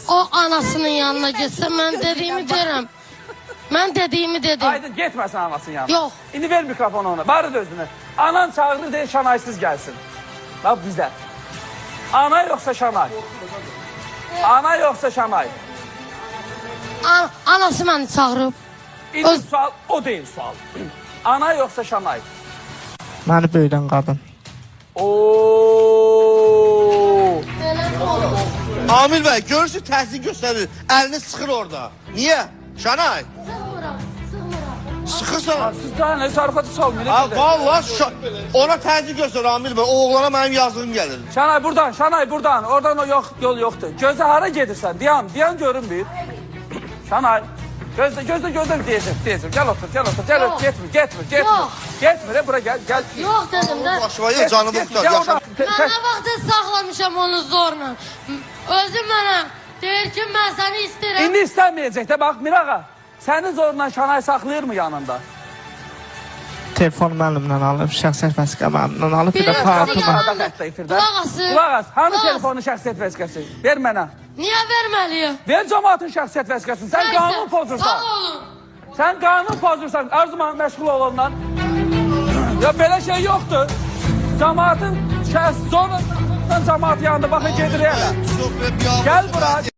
o anasının yanına gitse ben dediğimi derim. Ben dediğimi dedim. Aydın getməsin anasının yanına. Yok. İndi ver mikrofonu ona. Barı da özünü. Anan çağırır deyə Şanaysız gəlsin. Bak bizdə. Ana yoxsa Şanay? Ana yoxsa Şanay? Anası beni çağırıp. İndi sual o değil sual. Ana yoxsa Şanay? Məni böyüdən qadın. Oo. Amil bəy, görürsün təhsil göstərir. Əlini sıxır orada. Niyə? Şanay. Sıxırsan. Siz daha ne sarfatı salmıyor. Ha, vallahi ona təhsil göstər Amil bəy. O oğlana mənim yazığım gəlir. Şanay buradan, Şanay buradan. Oradan o yok, yol yoktu. Gözde hara gedirsən? Diyan görünmüyor. Şanay. Gözde diyecek. Gel otur. Gel Yok. otur. Getmir. Yok. Getmir, bura gel. Yok dedim de. Başvayı canımı tutar. Gel Yaşa. oradan. Ben ne vakti saklamışam onu zorla. Özüm bana deyir ki ben seni isterim. İndi istəməyəcək də bax Mirağa. Səni zorla Şanay saxlayır mı yanında? Telefonu mənimlə alıb, şəxsiyyət vəsiqə mənimlə alıb, bir də Bilirəm, kartı sizi var. yalan- Xəttə ifirdə. Qulaq asın. Qulaq as. Hanı Qulaq as. telefonu şəxsiyyət vəsiqəsi? Ver mənə. Niye vermeliyim? Ver cəmaatın şəxsiyyət vəsiqəsini. Sən Neyse, qanun pozursan. Sağ olun. Sən qanun pozursan. Arzuman məşğul ol ondan. Ya belə şey yoxdur. Cəmaatın şəxs sonra sən cəmaat yanında baxın gedir elə. Gel bura.